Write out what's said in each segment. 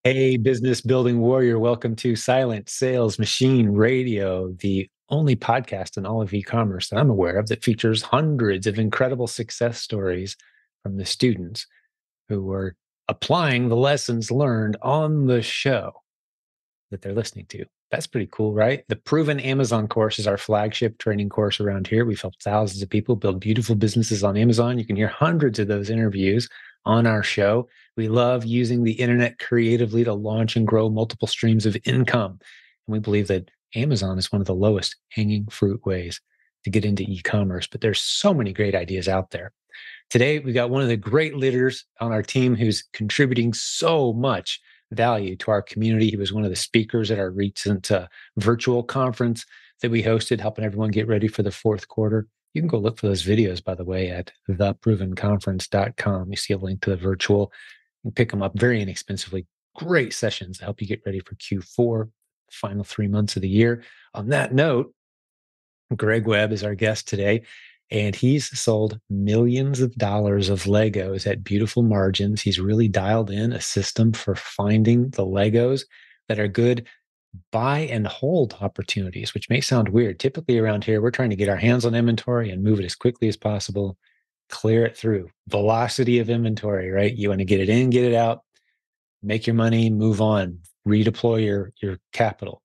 Hey, business building warrior, welcome to Silent Sales Machine Radio, the only podcast in all of e-commerce that I'm aware of that features hundreds of incredible success stories from the students who are applying the lessons learned on the show that they're listening to. That's pretty cool, right? The Proven Amazon course is our flagship training course around here. We've helped thousands of people build beautiful businesses on Amazon. You can hear hundreds of those interviews on our show. We love using the internet creatively to launch and grow multiple streams of income. And we believe that Amazon is one of the lowest hanging fruit ways to get into e-commerce, but there's so many great ideas out there. Today, we got one of the great leaders on our team who's contributing so much value to our community. He was one of the speakers at our recent virtual conference that we hosted, helping everyone get ready for the fourth quarter. You can go look for those videos, by the way, at theprovenconference.com. You see a link to the virtual. You can pick them up very inexpensively. Great sessions to help you get ready for Q4, final 3 months of the year. On that note, Greg Webb is our guest today, and he's sold millions of dollars of Legos at beautiful margins. He's really dialed in a system for finding the Legos that are good buy and hold opportunities, which may sound weird. Typically around here, we're trying to get our hands on inventory and move it as quickly as possible, clear it through. Velocity of inventory, right? You want to get it in, get it out, make your money, move on, redeploy your capital.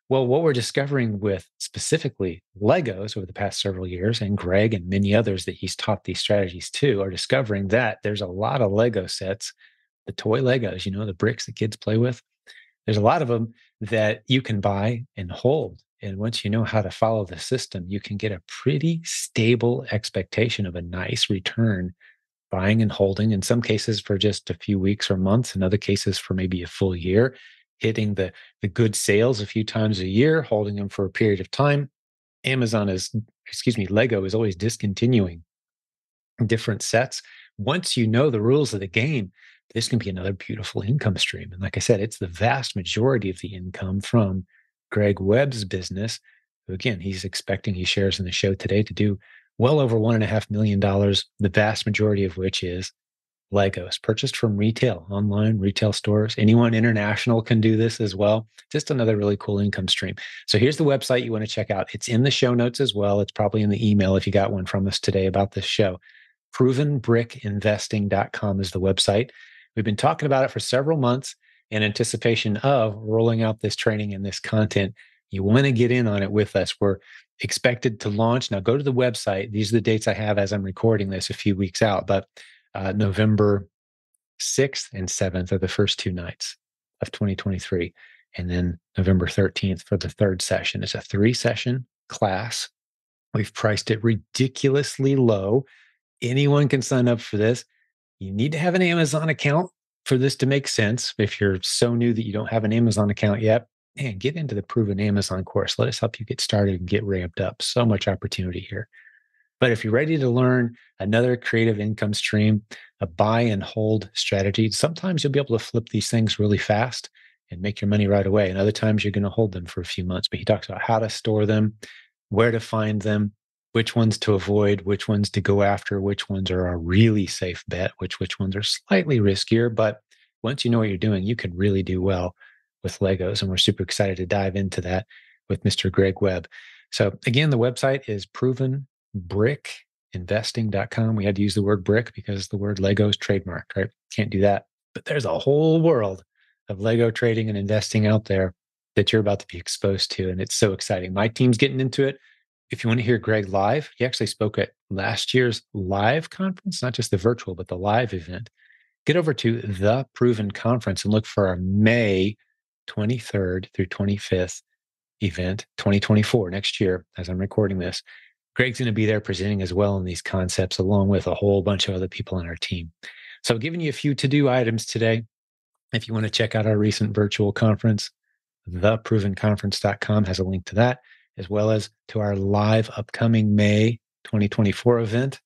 Well, what we're discovering with specifically Legos over the past several years, and Greg and many others that he's taught these strategies to, are discovering that there's a lot of Lego sets, the toy Legos, the bricks that kids play with. There's a lot of them that you can buy and hold. And once you know how to follow the system, you can get a pretty stable expectation of a nice return buying and holding, in some cases for just a few weeks or months, in other cases for maybe a full year, hitting the good sales a few times a year, holding them for a period of time. Lego is always discontinuing different sets. Once you know the rules of the game, this can be another beautiful income stream. And like I said, it's the vast majority of the income from Greg Webb's business, who again, he shares in the show today to do well over $1.5 million, the vast majority of which is Legos purchased from retail, online retail stores. Anyone international can do this as well. Just another really cool income stream. So here's the website you want to check out. It's in the show notes as well. It's probably in the email if you got one from us today about this show. Provenbrickinvesting.com is the website. We've been talking about it for several months in anticipation of rolling out this training and this content. You want to get in on it with us. We're expected to launch. Now go to the website. These are the dates I have as I'm recording this a few weeks out, but November 6th and 7th are the first 2 nights of 2023. And then November 13th for the third session. It's a 3-session class. We've priced it ridiculously low. Anyone can sign up for this. You need to have an Amazon account for this to make sense. If you're so new that you don't have an Amazon account yet, man, get into the Proven Amazon course. Let us help you get started and get ramped up. So much opportunity here. But if you're ready to learn another creative income stream, a buy and hold strategy, sometimes you'll be able to flip these things really fast and make your money right away. And other times you're going to hold them for a few months. But he talks about how to store them, where to find them, which ones to avoid, which ones to go after, which ones are a really safe bet, which ones are slightly riskier. But once you know what you're doing, you can really do well with Legos. And we're super excited to dive into that with Mr. Greg Webb. So again, the website is provenbrickinvesting.com. We had to use the word brick because the word Lego is trademarked, right? Can't do that. But there's a whole world of Lego trading and investing out there that you're about to be exposed to. And it's so exciting. My team's getting into it. If you want to hear Greg live, he actually spoke at last year's live conference, not just the virtual, but the live event. Get over to the Proven Conference and look for our May 23rd through 25th event, 2024, next year, as I'm recording this. Greg's going to be there presenting as well in these concepts, along with a whole bunch of other people on our team. So giving you a few to-do items today. If you want to check out our recent virtual conference, theprovenconference.com has a link to that, as well as to our live upcoming May 2024 event.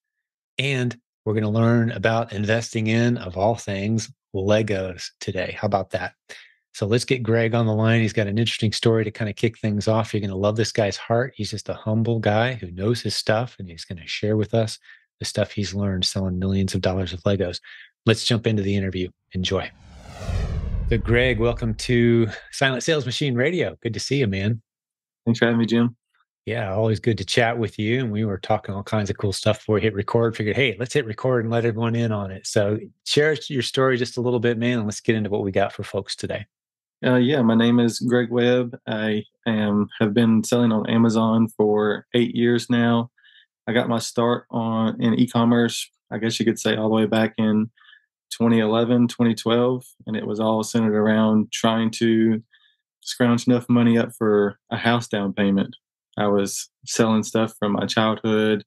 And we're going to learn about investing in, of all things, Legos today. How about that? So let's get Greg on the line. He's got an interesting story to kind of kick things off. You're going to love this guy's heart. He's just a humble guy who knows his stuff, and he's going to share with us the stuff he's learned selling millions of dollars of Legos. Let's jump into the interview. Enjoy. So, Greg, welcome to Silent Sales Machine Radio. Good to see you, man. Thanks for having me, Jim. Yeah, always good to chat with you. And we were talking all kinds of cool stuff before we hit record. Figured, hey, let's hit record and let everyone in on it. So, share your story just a little bit, man, and let's get into what we got for folks today. Yeah, my name is Greg Webb. Have been selling on Amazon for 8 years now. I got my start on in e-commerce, I guess you could say all the way back in 2011, 2012, and it was all centered around trying to scrounge enough money up for a house down payment. I was selling stuff from my childhood,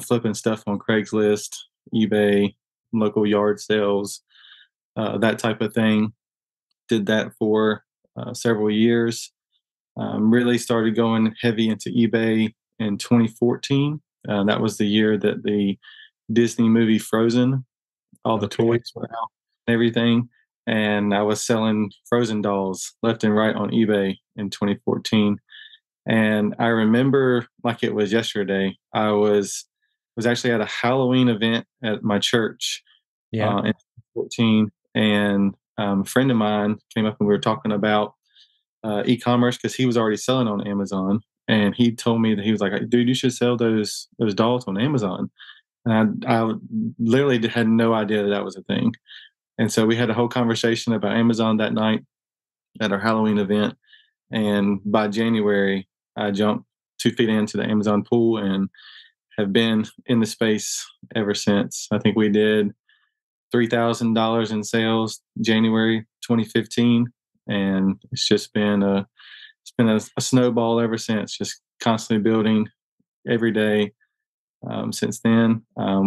flipping stuff on Craigslist, eBay, local yard sales, that type of thing. Did that for several years. Really started going heavy into eBay in 2014. That was the year that the Disney movie Frozen, all the Okay. toys were out and everything. And I was selling Frozen dolls left and right on eBay in 2014. And I remember like it was yesterday. I was actually at a Halloween event at my church Yeah. in 2014, and a friend of mine came up and we were talking about e-commerce because he was already selling on Amazon, and he told me that he was like, "Dude, you should sell those dolls on Amazon." And I literally had no idea that that was a thing. And so we had a whole conversation about Amazon that night at our Halloween event. And by January, I jumped 2 feet into the Amazon pool and have been in the space ever since. I think we did $3,000 in sales January 2015, and it's been a snowball ever since, just constantly building every day. Since then, I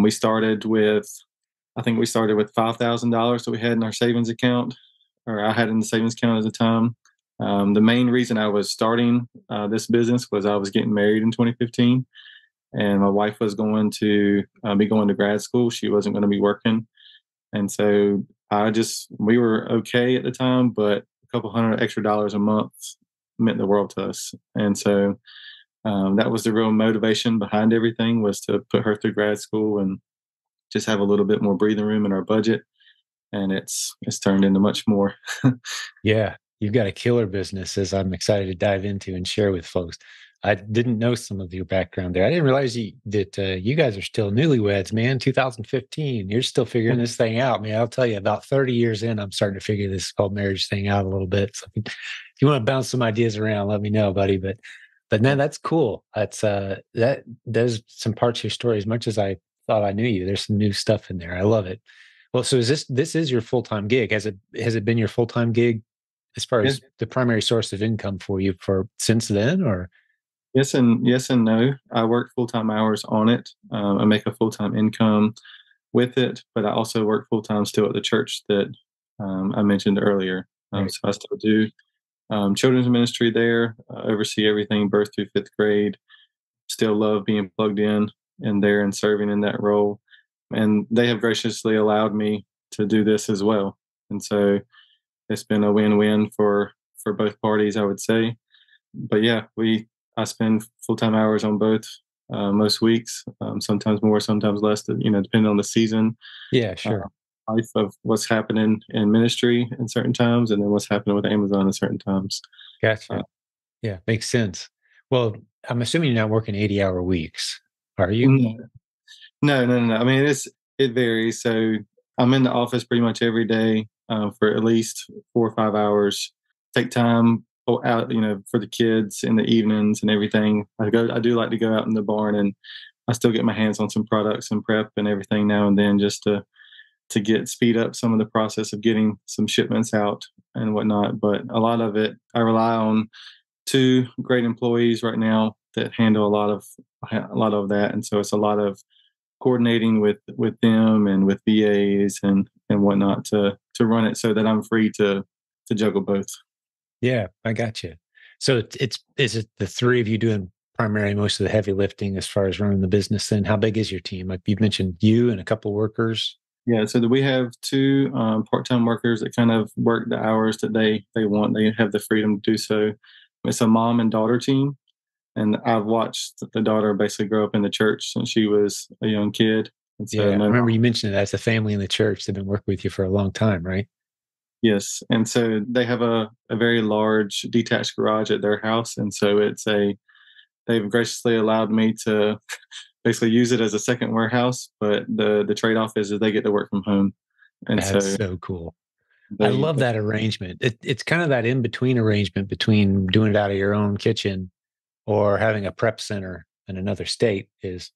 think we started with $5,000 that we had in our savings account, or I had in the savings account at the time. The main reason I was starting this business was I was getting married in 2015, and my wife was going to be going to grad school. She wasn't going to be working, and so we were okay at the time, but a couple hundred extra dollars a month meant the world to us. And so that was the real motivation behind everything, was to put her through grad school and just have a little bit more breathing room in our budget. And it's turned into much more. Yeah, you've got a killer business, as I'm excited to dive into and share with folks. I didn't know some of your background there. I didn't realize that you guys are still newlyweds, man. 2015. You're still figuring this thing out, man. I'll tell you, about 30 years in, I'm starting to figure this whole marriage thing out a little bit. So if you want to bounce some ideas around, let me know, buddy. But man, that's cool. That there's some parts of your story. As much as I thought I knew you, there's some new stuff in there. I love it. Well, so this is your full-time gig? Has it been your full-time gig as far Yes, as the primary source of income for you for since then, or? yes and no. I work full time hours on it. I make a full time income with it, but I also work full time still at the church that I mentioned earlier. Right. So I still do children's ministry there, oversee everything birth through fifth grade. Still love being plugged in there and serving in that role. And they have graciously allowed me to do this as well. And so it's been a win-win for both parties, I would say. But yeah, we I spend full-time hours on both most weeks, sometimes more, sometimes less, depending on the season, Yeah, uh, sure. life of what's happening in ministry in certain times, and then what's happening with Amazon at certain times. Uh, Gotcha. Yeah, makes sense. Well, I'm assuming you're not working 80-hour weeks, are you? no, no. I mean, it varies. So I'm in the office pretty much every day for at least 4 or 5 hours. Take time out, for the kids in the evenings and everything. I do like to go out in the barn, and I still get my hands on some products and prep and everything now and then, just to get speed up some of the process of getting some shipments out and whatnot. But a lot of it, I rely on two great employees right now that handle a lot of that, and so it's a lot of coordinating with them and with VAs and whatnot to run it so that I'm free to juggle both. Yeah, I got you. So it's is it the three of you doing primarily most of the heavy lifting as far as running the business? Then how big is your team? Like you've mentioned, you and a couple workers. Yeah, so we have two part-time workers that kind of work the hours that they want. They have the freedom to do so. It's a mom and daughter team, and I've watched the daughter basically grow up in the church since she was a young kid, and so Yeah, I no, remember you mentioned it as a family in the church. They've been working with you for a long time, right? Yes, and so they have a very large detached garage at their house, and so they've graciously allowed me to basically use it as a second warehouse, but the trade-off is that they get to work from home, and That's so so cool. I they love that arrangement. It's kind of that in between arrangement between doing it out of your own kitchen or having a prep center in another state is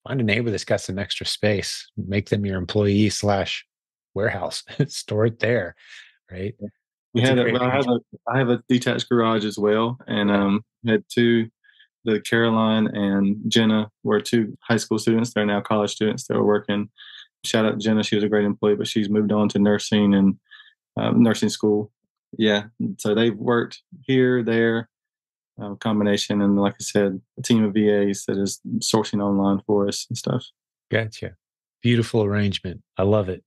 find a neighbor that's got some extra space, make them your employee slash warehouse, store it there, right? we That's a had it. great Well, arrangement. I have a detached garage as well, and Yeah. had two. The Caroline and Jenna were two high school students. They're now college students. They were working. Shout out to Jenna. She was a great employee, but she's moved on to nursing and nursing school. Yeah, so they've worked here, there, combination, and like I said, a team of VAs that is sourcing online for us and stuff. Gotcha. Beautiful arrangement. I love it.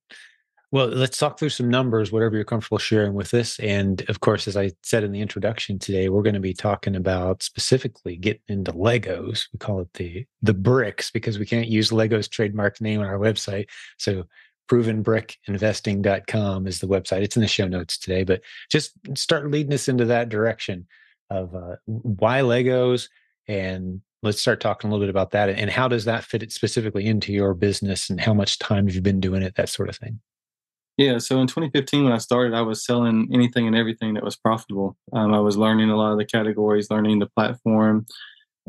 Well, let's talk through some numbers, whatever you're comfortable sharing with us. And of course, as I said in the introduction today, we're going to be talking about specifically getting into Legos. We call it the bricks because we can't use Legos trademark name on our website. So provenbrickinvesting.com is the website. It's in the show notes today, but just start leading us into that direction of why Legos, and let's start talking a little bit about that. And how does that fit it specifically into your business and how much time have you been doing it, that sort of thing. Yeah, so in 2015, when I started, I was selling anything and everything that was profitable. I was learning a lot of the categories, learning the platform,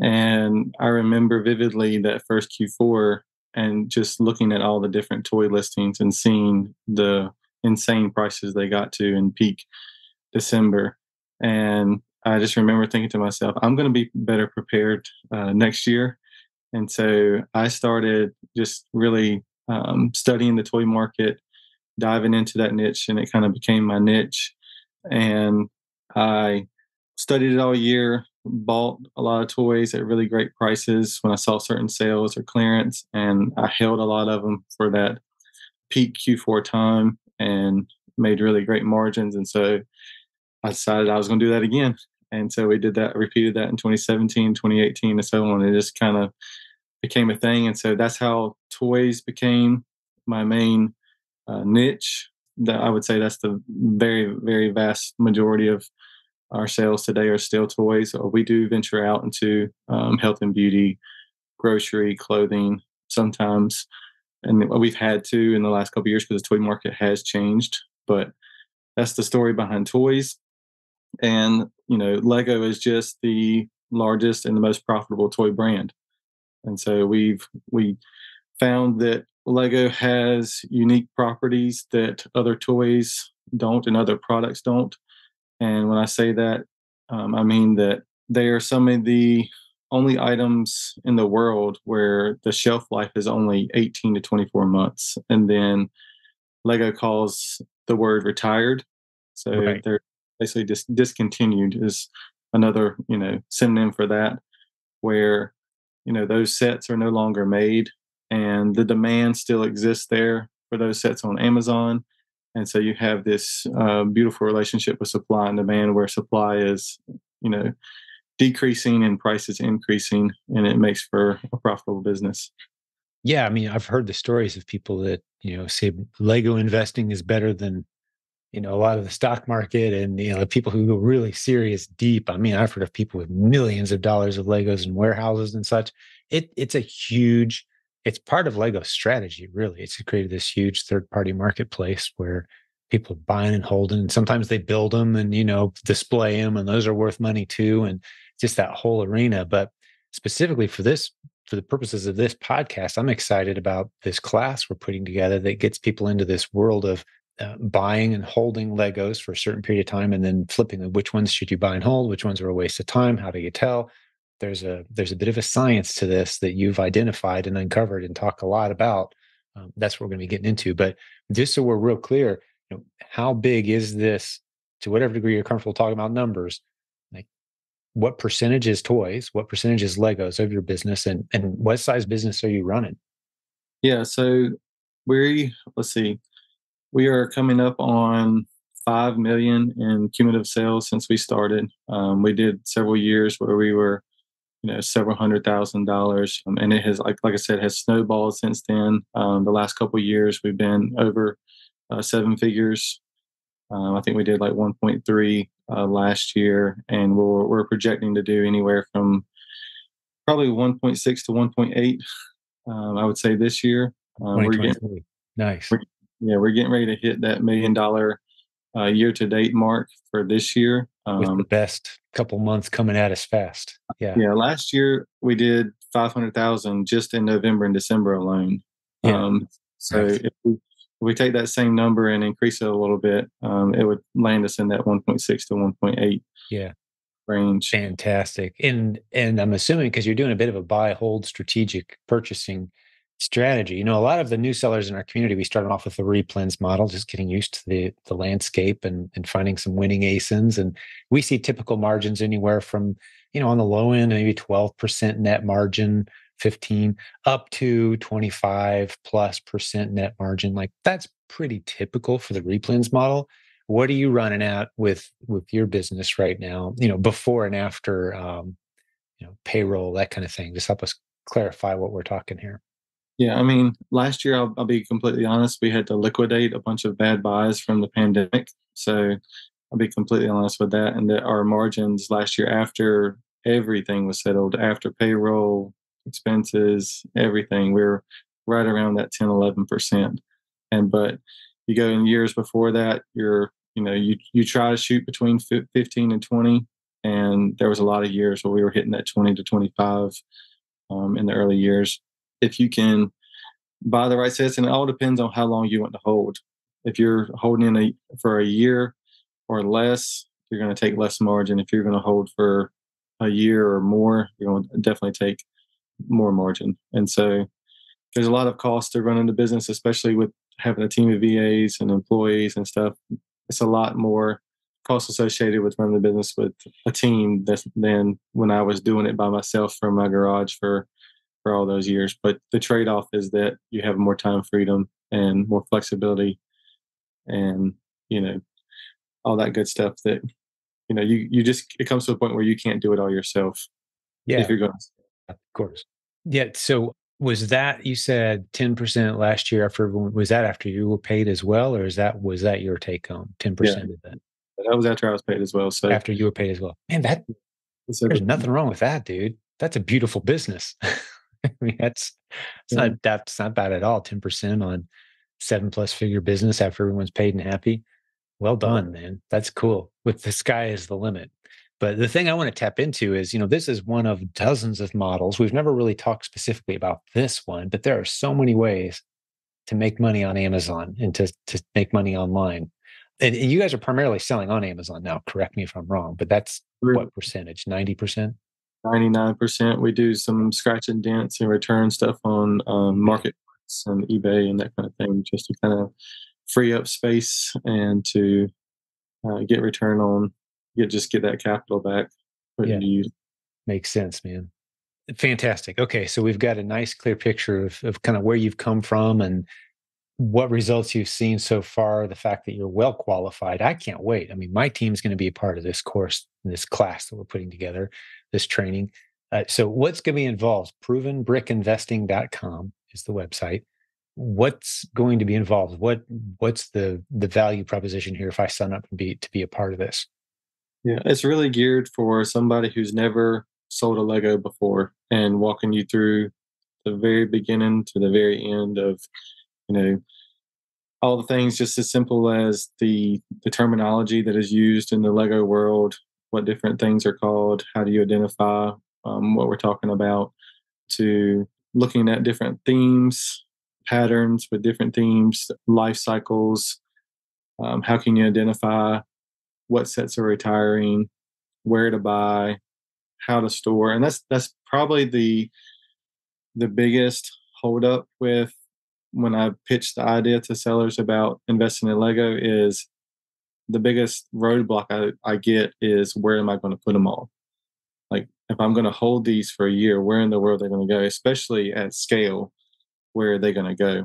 and I remember vividly that first Q4 and just looking at all the different toy listings and seeing the insane prices they got to in peak December. And I just remember thinking to myself, I'm going to be better prepared next year. And so I started just really studying the toy market, diving into that niche, and it kind of became my niche. And I studied it all year, bought a lot of toys at really great prices when I saw certain sales or clearance, and I held a lot of them for that peak Q4 time and made really great margins. And so I decided I was going to do that again. And so we did that, repeated that in 2017, 2018, and so on. It just kind of became a thing. And so that's how toys became my main niche. That I would say that's the very, very vast majority of our sales today are still toys. Or we do venture out into health and beauty, grocery, clothing sometimes, and we've had to in the last couple of years because the toy market has changed. But that's the story behind toys. And Lego is just the largest and the most profitable toy brand. And so we found that Lego has unique properties that other toys don't and other products don't. And when I say that, I mean that they are some of the only items in the world where the shelf life is only 18 to 24 months. And then Lego calls the word retired. So Right. they're basically just discontinued is another, synonym for that, where, those sets are no longer made and the demand still exists there for those sets on Amazon. And so you have this beautiful relationship with supply and demand where supply is, you know, decreasing and prices increasing, and it makes for a profitable business. Yeah, I mean, I've heard the stories of people that, say Lego investing is better than, a lot of the stock market and, the people who go really serious deep. I mean, I've heard of people with millions of dollars of Legos in warehouses and such. It's a huge, it's part of Lego's strategy, really. It's created this huge third party marketplace where people are buying and holding. And sometimes they build them and, display them, and those are worth money too. And just that whole arena. But specifically for this, for the purposes of this podcast, I'm excited about this class we're putting together that gets people into this world of buying and holding Legos for a certain period of time, and then flipping them. Which ones should you buy and hold? Which ones are a waste of time? How do you tell? There's a bit of a science to this that you've identified and uncovered and talk a lot about. That's what we're going to be getting into. But just so we're real clear, how big is this? To whatever degree you're comfortable talking about numbers, like what percentage is toys? What percentage is Legos of your business, and what size business are you running? Yeah, so let's see, we are coming up on 5 million in cumulative sales since we started. We did several years where we were, several $100,000, and it has, like I said, has snowballed since then. The last couple of years, we've been over seven figures I think we did like 1.3 last year, and we're projecting to do anywhere from probably 1.6 to 1.8. I would say this year. We're getting 2023. Nice. we're, yeah, we're getting ready to hit that $1 million year to date mark for this year. With the best couple months coming at us fast. Yeah. Yeah, last year we did 500,000 just in November and December alone. Yeah. So Nice. if we take that same number and increase it a little bit, it would land us in that 1.6 to 1.8 Yeah. range. Fantastic. And I'm assuming because you're doing a bit of a buy hold strategic purchasing strategy. You know, a lot of the new sellers in our community, we started off with the replens model, just getting used to the landscape and finding some winning ASINs. And we see typical margins anywhere from, you know, on the low end, maybe 12% net margin, 15 up to 25 plus percent net margin. Like that's pretty typical for the replens model. What are you running at with your business right now, you know, before and after you know, payroll, that kind of thing? Just help us clarify what we're talking here. Yeah, I mean, last year, I'll be completely honest, we had to liquidate a bunch of bad buys from the pandemic. So I'll be completely honest with that. And that our margins last year, after everything was settled, after payroll, expenses, everything, we were right around that 10, 11%. But you go in years before that, you try to shoot between 15 and 20. And there was a lot of years where we were hitting that 20 to 25 in the early years. If you can buy the right sets, and it all depends on how long you want to hold. If you're holding for a year or less, you're going to take less margin. If you're going to hold for a year or more, you're going to definitely take more margin. And so there's a lot of cost to running the business, especially with having a team of VAs and employees and stuff. It's a lot more cost associated with running the business with a team than when I was doing it by myself from my garage for all those years. But the trade off is that you have more time freedom and more flexibility and, you know, all that good stuff that, you just, it comes to a point where you can't do it all yourself if Yeah, you're going to. of course. Yeah. So was that you said 10% last year after was that after you were paid as well, or was that your take home? Yeah. 10% of that That was after I was paid as well. So after you were paid as well. Man, that it's a, there's nothing wrong with that, dude. That's a beautiful business. I mean, yeah, that's not bad at all. 10% on 7+ figure business after everyone's paid and happy. Well yeah, done, man. That's cool. With the sky is the limit. But the thing I want to tap into is, you know, this is one of dozens of models. We've never really talked specifically about this one, but there are so many ways to make money on Amazon and to make money online. And you guys are primarily selling on Amazon now. Correct me if I'm wrong, but that's we're what percentage? 90%? 99%. We do some scratch and dents and return stuff on Marketplace and eBay and that kind of thing, just to kind of free up space and to get return on, get that capital back, put Yeah, into use. makes sense, man. Fantastic. Okay, so we've got a nice clear picture of kind of where you've come from and what results you've seen so far, the fact that you're well qualified. I can't wait. I mean, my team's going to be a part of this course, this class that we're putting together, this training. So what's going to be involved? Provenbrickinvesting.com is the website. What's going to be involved? What's the value proposition here if I sign up to be a part of this? Yeah, it's really geared for somebody who's never sold a Lego before and walking you through the very beginning to the very end of, you know, all the things just as simple as the terminology that is used in the Lego world, what different things are called, how do you identify what we're talking about, to looking at different themes, patterns with different themes, life cycles. How can you identify what sets are retiring, where to buy, how to store, and that's probably the biggest holdup with when I pitch the idea to sellers about investing in Lego is the biggest roadblock I get is where am I going to put them all? Like if I'm going to hold these for a year, where in the world are they going to go? Especially at scale, where are they going to go?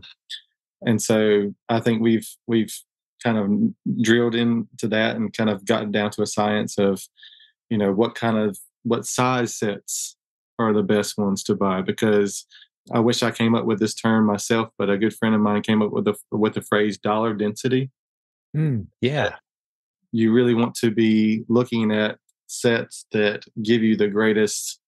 And so I think we've kind of drilled into that and kind of gotten down to a science of, what size sets are the best ones to buy, because I wish I came up with this term myself, but a good friend of mine came up with the phrase dollar density. Yeah. you really want to be looking at sets that give you the greatest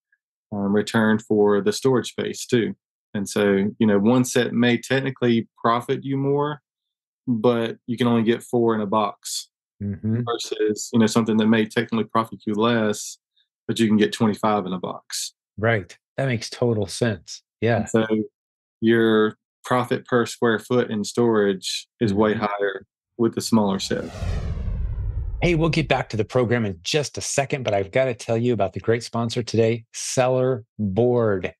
return for the storage space too. And so, one set may technically profit you more, but you can only get four in a box Hmm. versus, something that may technically profit you less, but you can get 25 in a box. Right. That makes total sense. And Yeah. so your profit per square foot in storage is way Mhm. higher with the smaller set. Hey, we'll get back to the program in just a second, but I've got to tell you about the great sponsor today, Seller Board.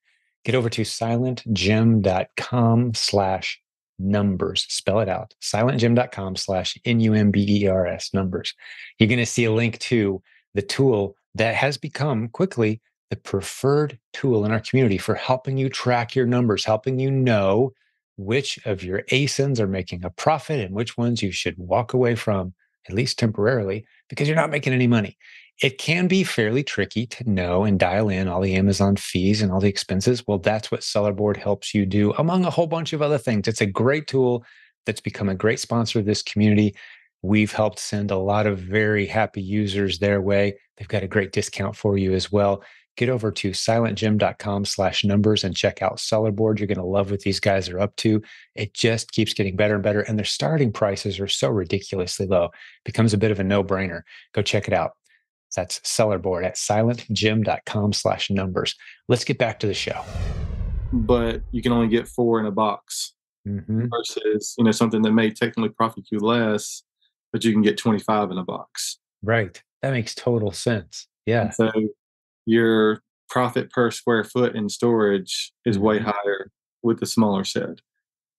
Get over to silentjim.com/numbers. Spell it out. silentjim.com/numbers numbers. You're going to see a link to the tool that has become quickly the preferred tool in our community for helping you track your numbers, helping you know which of your ASINs are making a profit and which ones you should walk away from, at least temporarily, because you're not making any money. It can be fairly tricky to know and dial in all the Amazon fees and all the expenses. Well, that's what Sellerboard helps you do, among a whole bunch of other things. It's a great tool that's become a great sponsor of this community. We've helped send a lot of very happy users their way. They've got a great discount for you as well. Get over to silentjim.com/numbers and check out Sellerboard. You're going to love what these guys are up to. It just keeps getting better and better. And their starting prices are so ridiculously low. Becomes a bit of a no-brainer. Go check it out. That's Sellerboard at silentjim.com/numbers. Let's get back to the show. But you can only get four in a box Hmm. versus, something that may technically profit you less, but you can get 25 in a box. Right. That makes total sense. And Yeah. so your profit per square foot in storage is way Mhm. higher with the smaller set.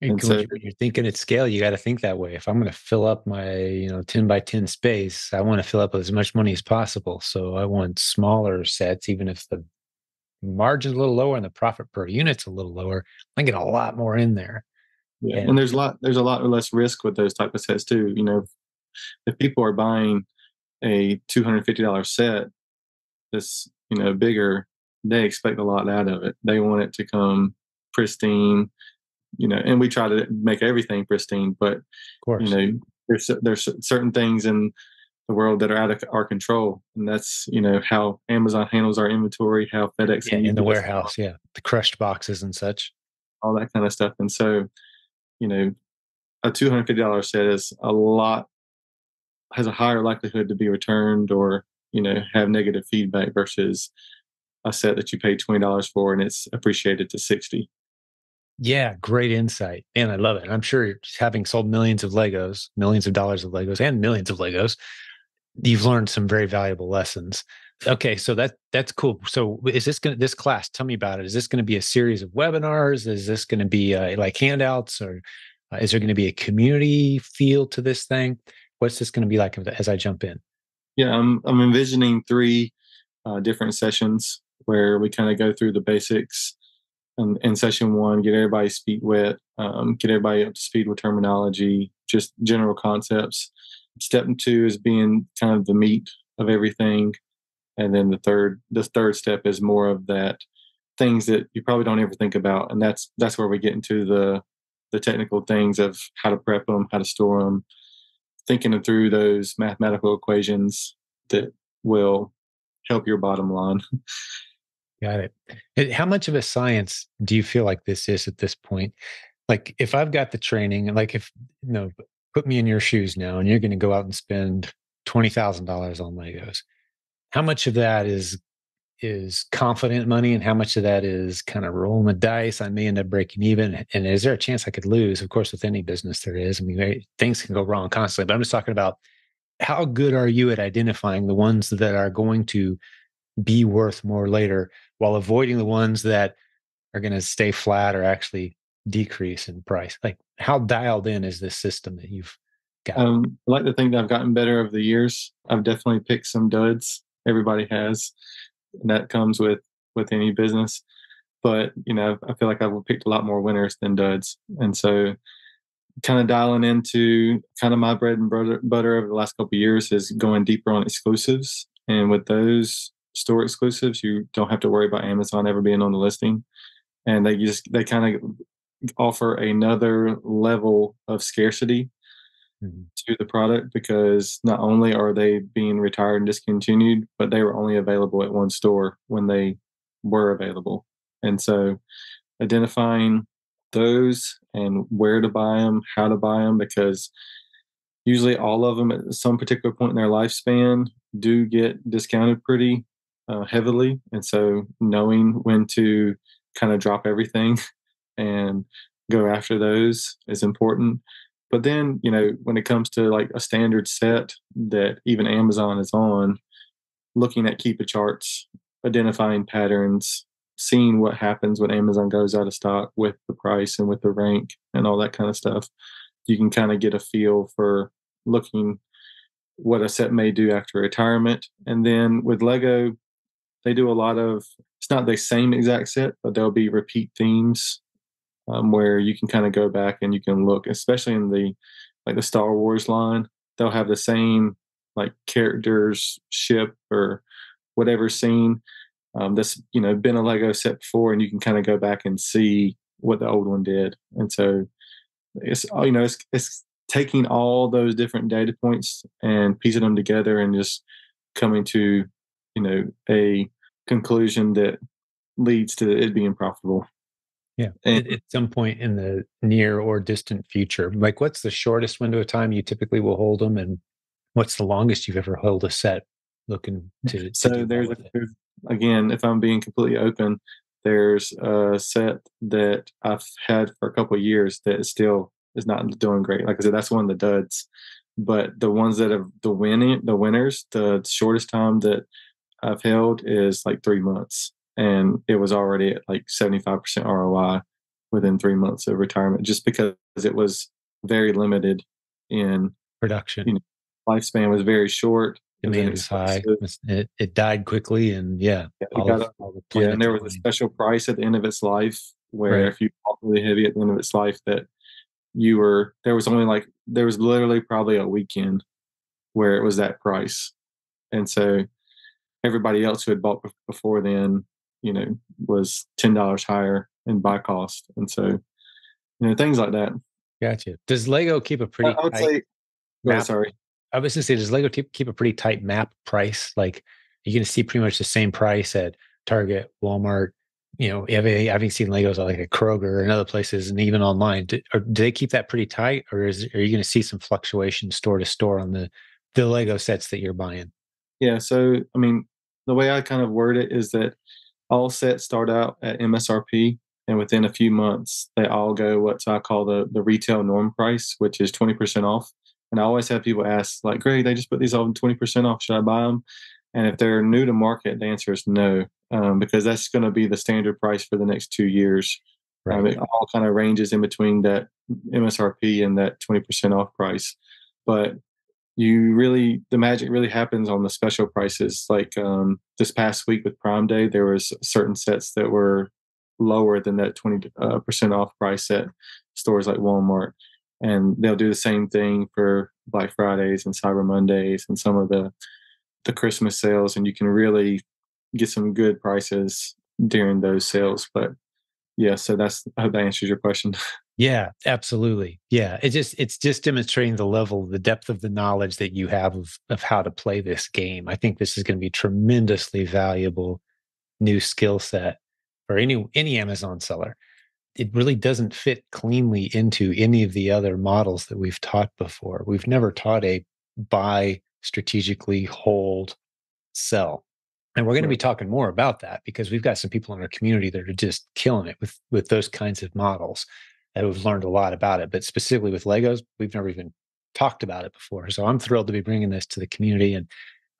And And so, when you're thinking at scale, you got to think that way. If I'm going to fill up my, 10 by 10 space, I want to fill up with as much money as possible. So I want smaller sets, even if the margin's a little lower and the profit per unit's a little lower. I get a lot more in there. yeah, and And there's a lot less risk with those type of sets too. If people are buying a $250 set that's, bigger, they expect a lot out of it. They want it to come pristine, and we try to make everything pristine, but of you course, know, there's certain things in the world that are out of our control, and that's how Amazon handles our inventory, how FedEx yeah, and in the UPS, warehouse, yeah, the crushed boxes and such. all that kind of stuff. And so, you know, a $250 set is a lot has a higher likelihood to be returned or have negative feedback versus a set that you paid $20 for and it's appreciated to 60. Yeah, great insight. And I love it. And I'm sure having sold millions of Legos, millions of dollars of Legos, and millions of Legos, you've learned some very valuable lessons. Okay, so that's cool. So is this class? Tell me about it. Is this going to be a series of webinars? Is this going to be like handouts, or is there going to be a community feel to this thing? What's this going to be like as I jump in? Yeah, I'm envisioning three different sessions where we kind of go through the basics. In session one, get everybody's feet wet, get everybody up to speed with terminology, just general concepts. Step two is being kind of the meat of everything, and then the third step is more of that things that you probably don't ever think about, and that's where we get into the technical things of how to prep them, how to store them, thinking through those mathematical equations that will help your bottom line. Got it. How much of a science do you feel like this is at this point? Like, if I've got the training, like if put me in your shoes now, and you're going to go out and spend $20,000 on Legos. How much of that is confident money, and how much of that is kind of rolling the dice? I may end up breaking even, and is there a chance I could lose? Of course, with any business, there is. I mean, things can go wrong constantly. But I'm just talking about how good are you at identifying the ones that are going to be worth more later, while avoiding the ones that are going to stay flat or actually decrease in price? Like, how dialed in is this system that you've got? I like to think that I've gotten better over the years. I've definitely picked some duds. Everybody has. And that comes with any business. But I feel like I've picked a lot more winners than duds. And so, kind of dialing into kind of my bread and butter over the last couple of years is going deeper on exclusives. And with those store exclusives, you don't have to worry about Amazon ever being on the listing. And they kind of offer another level of scarcity Mhm. to the product because not only are they being retired and discontinued, but they were only available at one store when they were available. And so identifying those and where to buy them, how to buy them, because usually all of them at some particular point in their lifespan do get discounted pretty heavily. And so knowing when to kind of drop everything and go after those is important. But then, when it comes to like a standard set that even Amazon is on, looking at Keepa charts, identifying patterns, seeing what happens when Amazon goes out of stock with the price and with the rank and all that kind of stuff, you can kind of get a feel for looking what a set may do after retirement. And then with Lego, they do a lot of, it's not the same exact set, but there'll be repeat themes where you can kind of go back and you can look, especially in the Star Wars line. They'll have the same like characters, ship, or whatever scene that's been a Lego set before, and you can kind of go back and see what the old one did. And so it's taking all those different data points and piecing them together and just coming to a conclusion that leads to it being profitable. Yeah. And At some point in the near or distant future, like what's the shortest window of time you typically will hold them, and what's the longest you've ever held a set looking to so do well with it? again, if I'm being completely open, there's a set that I've had for a couple of years that is not doing great. Like I said, that's one of the duds. But the ones that have the winners, the shortest time that I've held is like 3 months, and it was already at like 75% ROI within 3 months of retirement, just because it was very limited in Production you know lifespan was very short. It was demand was high. inexpensive. It died quickly, and yeah, Yeah, it got up. all the Yeah, and planets there was a aligned. special price at the end of its life where Right. if you bought really heavy at the end of its life, that there was literally probably a weekend where it was that price, and so everybody else who had bought before then, you know, was $10 higher in buy cost, and so things like that. Gotcha. Does Lego keep a I, pretty I would tight say, go ahead. map? Sorry. I was gonna say, does Lego keep a pretty tight map price? Like, you're gonna see pretty much the same price at Target, Walmart. Having seen Legos at like a Kroger and other places, and even online. Do they keep that pretty tight, or are you gonna see some fluctuation store to store on the Lego sets that you're buying? Yeah. So, I mean, the way I kind of word it is that all sets start out at MSRP, and within a few months, they all go what I call the retail norm price, which is 20% off. And I always have people ask, like, Greg, they just put these on 20% off. Should I buy them? And if they're new to market, the answer is no, because that's going to be the standard price for the next 2 years. Right. It all kind of ranges in between that MSRP and that 20% off price. But the magic really happens on the special prices. Like this past week with Prime Day, there was certain sets that were lower than that 20% off price at stores like Walmart, and they'll do the same thing for Black Fridays and Cyber Mondays and some of the Christmas sales, and you can really get some good prices during those sales. But yeah, so I hope that answers your question. Yeah, absolutely. Yeah, it's just demonstrating the depth of the knowledge that you have of how to play this game. I think this is going to be tremendously valuable new skill set for any Amazon seller. It really doesn't fit cleanly into any of the other models that we've taught before. We've never taught a buy, strategically, hold, sell. And we're going to be Right. talking more about that because we've got some people in our community that are just killing it with those kinds of models, and we've learned a lot about it. But specifically with Legos, we've never even talked about it before. So I'm thrilled to be bringing this to the community. And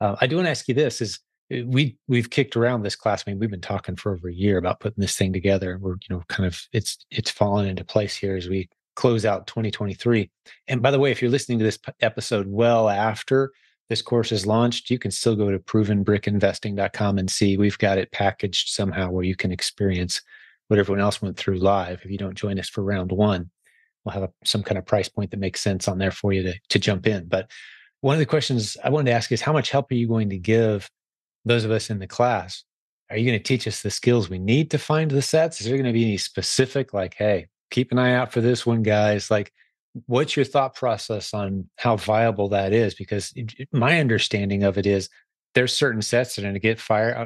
I do want to ask you this: is we've kicked around this class. I mean, we've been talking for over a year about putting this thing together. We're kind of it's fallen into place here as we close out 2023. And by the way, if you're listening to this episode well after this course is launched, you can still go to provenbrickinvesting.com and see we've got it packaged somehow where you can experience what everyone else went through live. If you don't join us for round one, we'll have some kind of price point that makes sense on there for you to jump in. But one of the questions I wanted to ask is, how much help are you going to give those of us in the class? Are you going to teach us the skills we need to find the sets? Is there going to be any specific, like, hey, keep an eye out for this one, guys? Like, what's your thought process on how viable that is? Because my understanding of it is there's certain sets that are going to get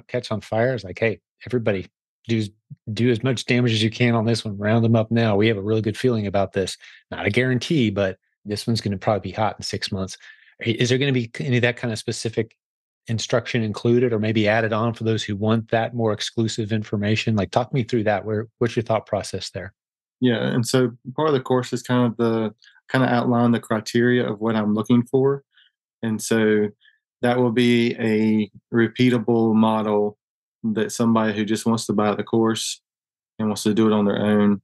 catch on fire. It's like, hey, everybody, do do as much damage as you can on this one. Round them up now. We have a really good feeling about this. Not a guarantee, but this one's going to probably be hot in 6 months. Is there going to be any of that kind of specific instruction included, or maybe added on for those who want that more exclusive information? Like, talk me through that. What's your thought process there? Yeah, and so part of the course is kind of outline the criteria of what I'm looking for, and so that will be a repeatable model that somebody who just wants to buy the course and wants to do it on their own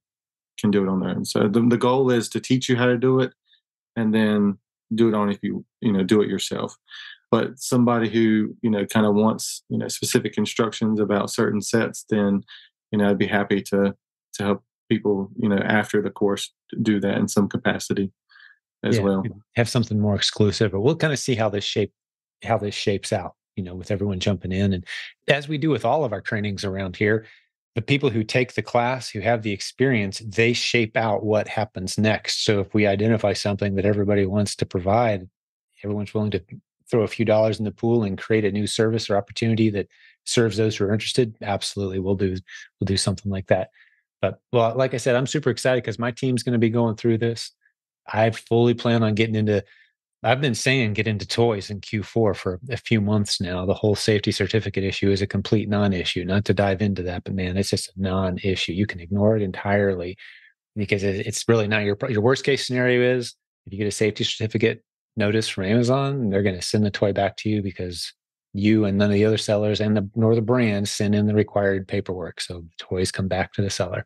can do it on their own. So the goal is to teach you how to do it, and then do it on if you do it yourself. But somebody who kind of wants specific instructions about certain sets, then I'd be happy to help people after the course do that in some capacity as Yeah, well. have something more exclusive, but we'll kind of see how this shapes out, with everyone jumping in. And as we do with all of our trainings around here, the people who take the class, who have the experience, they shape out what happens next. So if we identify something that everybody wants to provide, everyone's willing to throw a few dollars in the pool and create a new service or opportunity that serves those who are interested. Absolutely, we'll do something like that. But well, like I said, I'm super excited because my team's going to be going through this. I fully plan on getting into I've been saying get into toys in Q4 for a few months now. The whole safety certificate issue is a complete non-issue. Not to dive into that, but man, it's just a non-issue. You can ignore it entirely because it's really not your worst case scenario is if you get a safety certificate notice from Amazon, they're going to send the toy back to you because you and none of the other sellers nor the brands send in the required paperwork. So toys come back to the seller.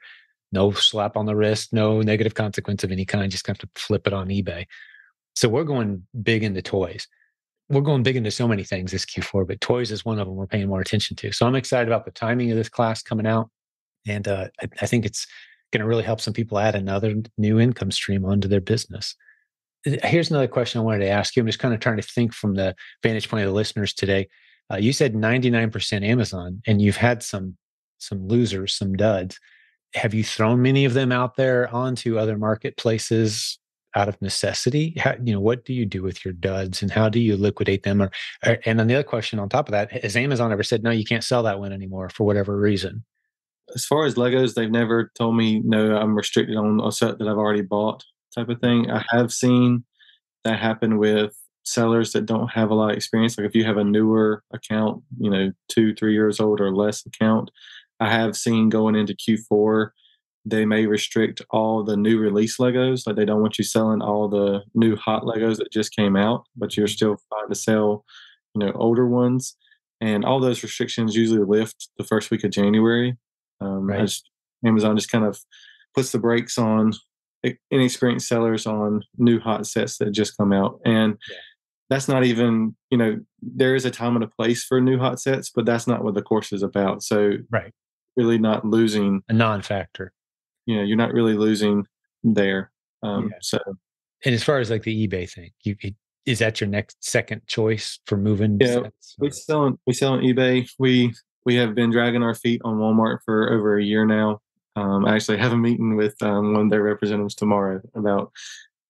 No slap on the wrist, no negative consequence of any kind. Just have to flip it on eBay. So we're going big into toys. We're going big into so many things this Q4, but toys is one of them we're paying more attention to. So I'm excited about the timing of this class coming out. And I think it's going to really help some people add another new income stream onto their business. Here's another question I wanted to ask you. I'm just kind of trying to think from the vantage point of the listeners today. You said 99% Amazon, and you've had some losers, some duds. Have you thrown many of them out there onto other marketplaces out of necessity? What do you do with your duds, and how do you liquidate them? And then the other question on top of that, has Amazon ever said, no, you can't sell that one anymore for whatever reason? As far as Legos, they've never told me no, I'm restricted on a set that I've already bought type of thing. I have seen that happen with sellers that don't have a lot of experience. Like if you have a newer account, 2, 3 years old or less account, I have seen going into Q4, they may restrict all the new release Legos. Like they don't want you selling all the new hot Legos that just came out, but you're still fine to sell, older ones. And all those restrictions usually lift the first week of January. Right. Amazon just kind of puts the brakes on inexperienced sellers on new hot sets that just come out. And Yeah. that's not even, there is a time and a place for new hot sets, but that's not what the course is about. So Right. really not losing, A non-factor. you're not really losing there. Yeah. So And as far as like the eBay thing, is that your next second choice for moving yeah, sets? we sell on eBay. We have been dragging our feet on Walmart for over a year now. I actually have a meeting with one of their representatives tomorrow about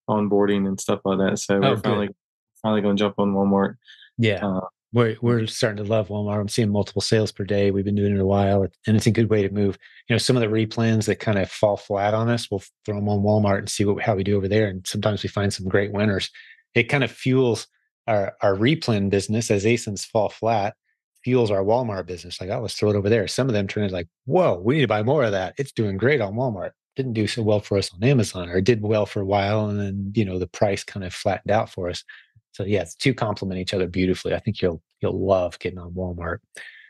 onboarding and stuff like that. So Oh, we're good. finally going to jump on Walmart. Yeah. Uh, We're starting to love Walmart. I'm seeing multiple sales per day. We've been doing it a while, and it's a good way to move. Some of the replans that kind of fall flat on us, we'll throw them on Walmart and see how we do over there. And sometimes we find some great winners. It kind of fuels our replan business as ASINs fall flat, fuels our Walmart business. Like, oh, let's throw it over there. Some of them turn into like, whoa, we need to buy more of that. It's doing great on Walmart. Didn't do so well for us on Amazon, or did well for a while, and then the price kind of flattened out for us. So yeah, the two complement each other beautifully. I think you'll love getting on Walmart.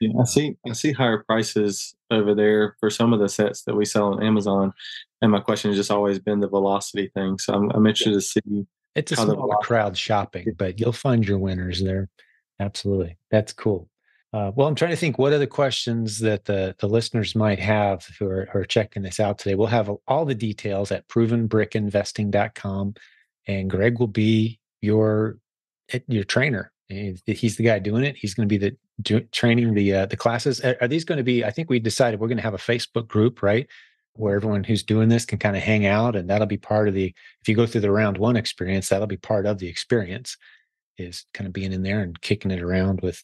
yeah, I see higher prices over there for some of the sets that we sell on Amazon, and my question has just always been the velocity thing. So I'm Yeah. interested to see It's a how the smaller velocity. crowd shopping, but you'll find your winners there. Absolutely. That's cool. Well, I'm trying to think what other questions that the listeners might have who are checking this out today. We'll have all the details at provenbrickinvesting.com, and Greg will be your trainer. He's the guy doing it. He's going to be training the classes. Are these going to be? I think we decided we're going to have a Facebook group, right? where everyone who's doing this can kind of hang out, and that'll be part of the, if you go through the round one experience, that'll be part of the experience, is kind of being in there and kicking it around with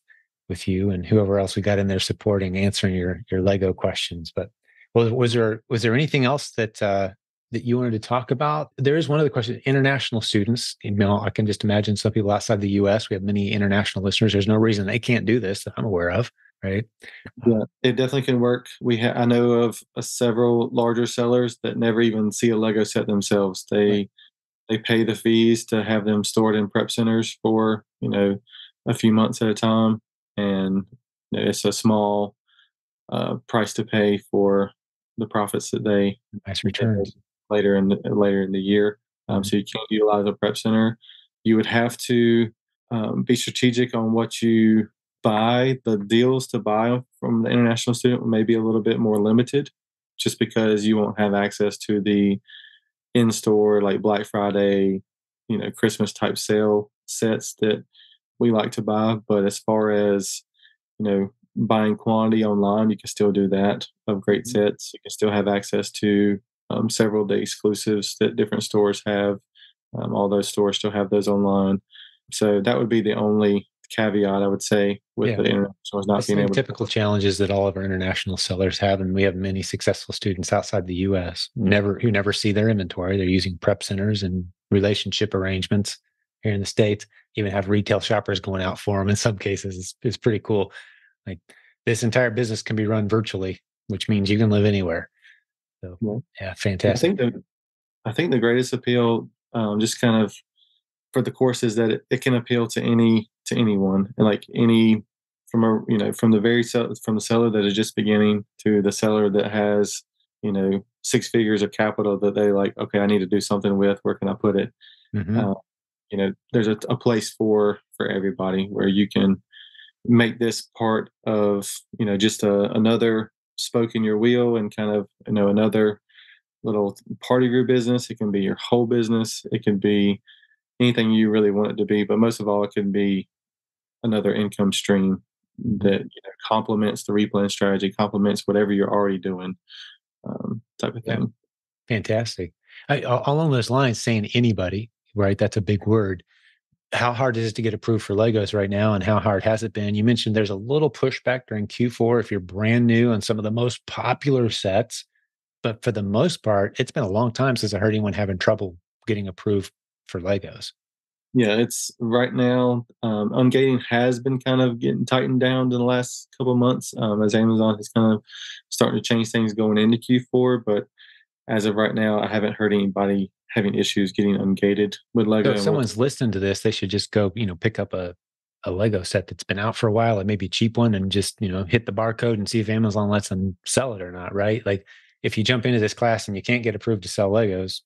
you and whoever else we got in there supporting, answering your Lego questions. But was there anything else that you wanted to talk about? There is one other question. International students, I can just imagine some people outside the US. We have many international listeners. There's no reason they can't do this that I'm aware of, right? Yeah, it definitely can work. I know of several larger sellers that never even see a Lego set themselves. Right. They pay the fees to have them stored in prep centers for a few months at a time, and it's a small price to pay for the profits that they Nice did returns. later in the year. Mhm. So you can't utilize a prep center. You would have to be strategic on what you buy. The deals to buy from the international student may be a little bit more limited, just because you won't have access to the in-store like Black Friday, Christmas type sale sets that we like to buy. But as far as buying quantity online, you can still do that of great Mhm. sets. You can still have access to several day exclusives that different stores have. All those stores still have those online. So that would be the only caveat I would say with Yeah. the international is The not being same able to. typical challenges that all of our international sellers have, and we have many successful students outside the U.S. Who never see their inventory. They're using prep centers and relationship arrangements here in the States. Even have retail shoppers going out for them in some cases. It's pretty cool. Like, this entire business can be run virtually, which means you can live anywhere. So Yeah. yeah, I fantastic. think the greatest appeal, just kind of for the course, is that it can appeal to anyone, and like any from the from the seller that is just beginning to the seller that has six figures of capital that they like. Okay, I need to do something with. Where can I put it? Hmm. Uh, there's a place for everybody where you can make this part of just another spoke in your wheel, and kind of another little part of your business. It can be your whole business. It can be anything you really want it to be, but most of all, it can be another income stream Hmm. that complements the replan strategy, complements whatever you're already doing, type of Yeah, thing. fantastic. Along those lines, saying anybody, right? That's a big word. How hard is it to get approved for Legos right now, and how hard has it been? You mentioned there's a little pushback during Q4 if you're brand new on some of the most popular sets, but for the most part, it's been a long time since I heard anyone having trouble getting approved for Legos. Yeah, it's right now. Ungating has been kind of getting tightened down in the last couple of months, as Amazon is kind of starting to change things going into Q4. But as of right now, I haven't heard anybody having issues getting ungated with So Lego. if And we'll someone's listening to this, they should just go, pick up a Lego set that's been out for a while, it may be a cheap one, and just, hit the barcode and see if Amazon lets them sell it or not, right? Like, if you jump into this class and you can't get approved to sell Legos,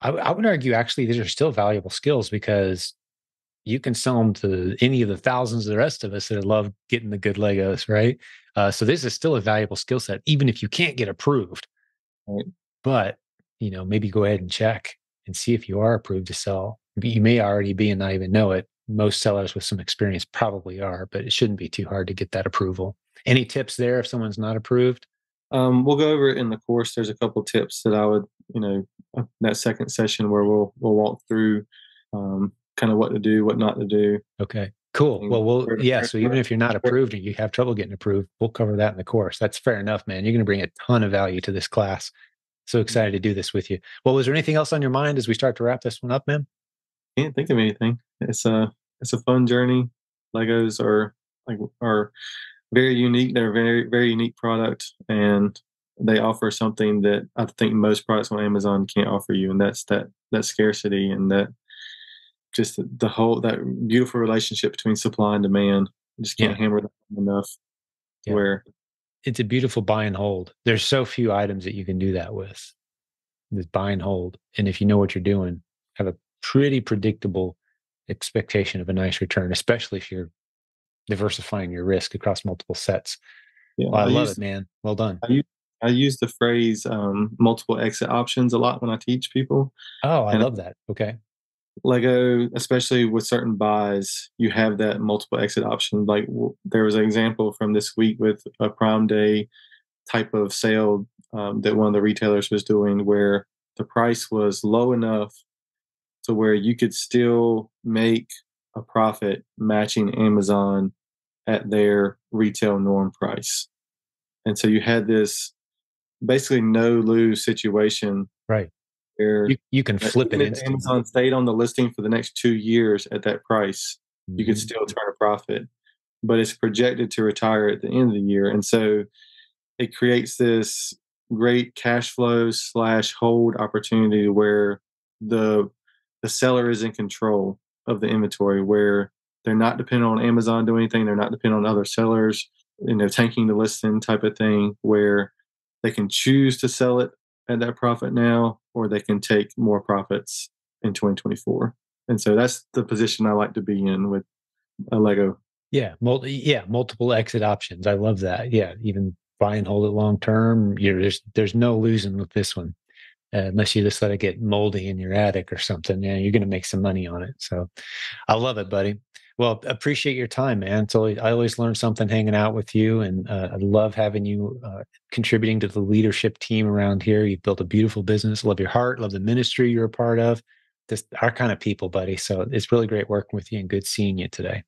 I would argue actually these are still valuable skills, because you can sell them to any of the thousands of the rest of us that love getting the good Legos, right? So this is still a valuable skill set, even if you can't get approved. right. But maybe go ahead and check and see if you are approved to sell. You may already be and not even know it. Most sellers with some experience probably are, but it shouldn't be too hard to get that approval. Any tips there if someone's not approved? We'll go over it in the course. There's a couple tips that I would, that second session where we'll walk through, kind of what to do, what not to do. Okay, cool. And Well, where, yeah. where, So even where, if you're not where- approved and you have trouble getting approved, we'll cover that in the course. That's fair enough, man. You're going to bring a ton of value to this class. So excited to do this with you. Well, was there anything else on your mind as we start to wrap this one up, man? Can't think of anything. It's a fun journey. Legos are very unique. They're a very very unique product, and they offer something that I think most products on Amazon can't offer you, and that's that scarcity, and that just the whole that beautiful relationship between supply and demand. You just can't Yeah, hammer that home enough to yeah. where. It's a beautiful buy and hold. There's so few items that you can do that with. This buy and hold. And if you know what you're doing, have a pretty predictable expectation of a nice return, especially if you're diversifying your risk across multiple sets. Yeah, Well, I love it, man. Well done. I use I use the phrase multiple exit options a lot when I teach people. Oh, I And love that. Okay. Lego, especially with certain buys, you have that multiple exit option. Like there was an example from this week with a Prime Day type of sale that one of the retailers was doing, where the price was low enough to where you could still make a profit matching Amazon at their retail norm price. And so you had this basically no lose situation Right. where You can flip even it if instantly. Amazon stayed on the listing for the next 2 years at that price, you could Mhm. still turn a profit. But it's projected to retire at the end of the year. And so it creates this great cash flow slash hold opportunity where the the seller is in control of the inventory, where they're not dependent on Amazon doing anything, they're not dependent on other sellers, tanking the listing type of thing, where they can choose to sell it at that profit now, or they can take more profits in 2024. And so that's the position I like to be in with a Lego. Yeah, multiple exit options. I love that. Yeah, even buy and hold it long term. There's no losing with this one, unless you just let it get moldy in your attic or something. Yeah, you're going to make some money on it. So I love it, buddy. Well, appreciate your time, man. I always learn something hanging out with you, and I love having you contributing to the leadership team around here. You've built a beautiful business. Love your heart. Love the ministry you're a part of. Just our kind of people, buddy. So it's really great working with you and good seeing you today.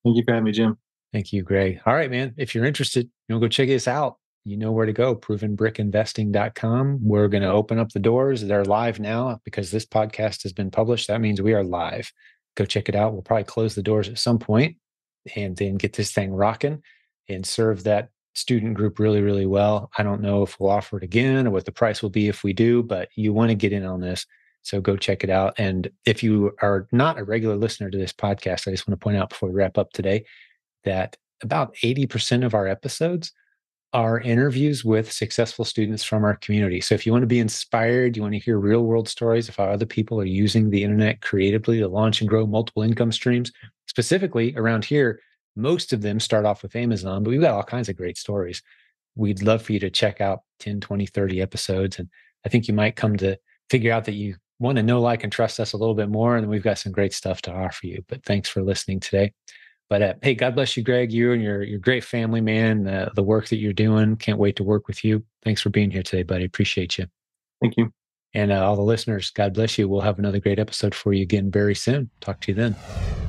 Thank you for having me, Jim. Thank you, Greg. All right, man. If you're interested, go check us out. You know where to go, provenbrickinvesting.com. We're going to open up the doors. They're live now because this podcast has been published. That means we are live. Go check it out. We'll probably close the doors at some point and then get this thing rocking and serve that student group really, really well. I don't know if we'll offer it again or what the price will be if we do, but you want to get in on this. So go check it out. And if you are not a regular listener to this podcast, I just want to point out before we wrap up today that about 80% of our episodes are interviews with successful students from our community. So if you want to be inspired, you want to hear real world stories of how other people are using the internet creatively to launch and grow multiple income streams, specifically around here, most of them start off with Amazon, but we've got all kinds of great stories. We'd love for you to check out 10, 20, 30 episodes. And I think you might come to figure out that you want to know, like, and trust us a little bit more. And we've got some great stuff to offer you. But thanks for listening today. But hey, God bless you, Greg. You and your great family, man. The work that you're doing. Can't wait to work with you. Thanks for being here today, buddy. Appreciate you. Thank you. And all the listeners, God bless you. We'll have another great episode for you again very soon. Talk to you then.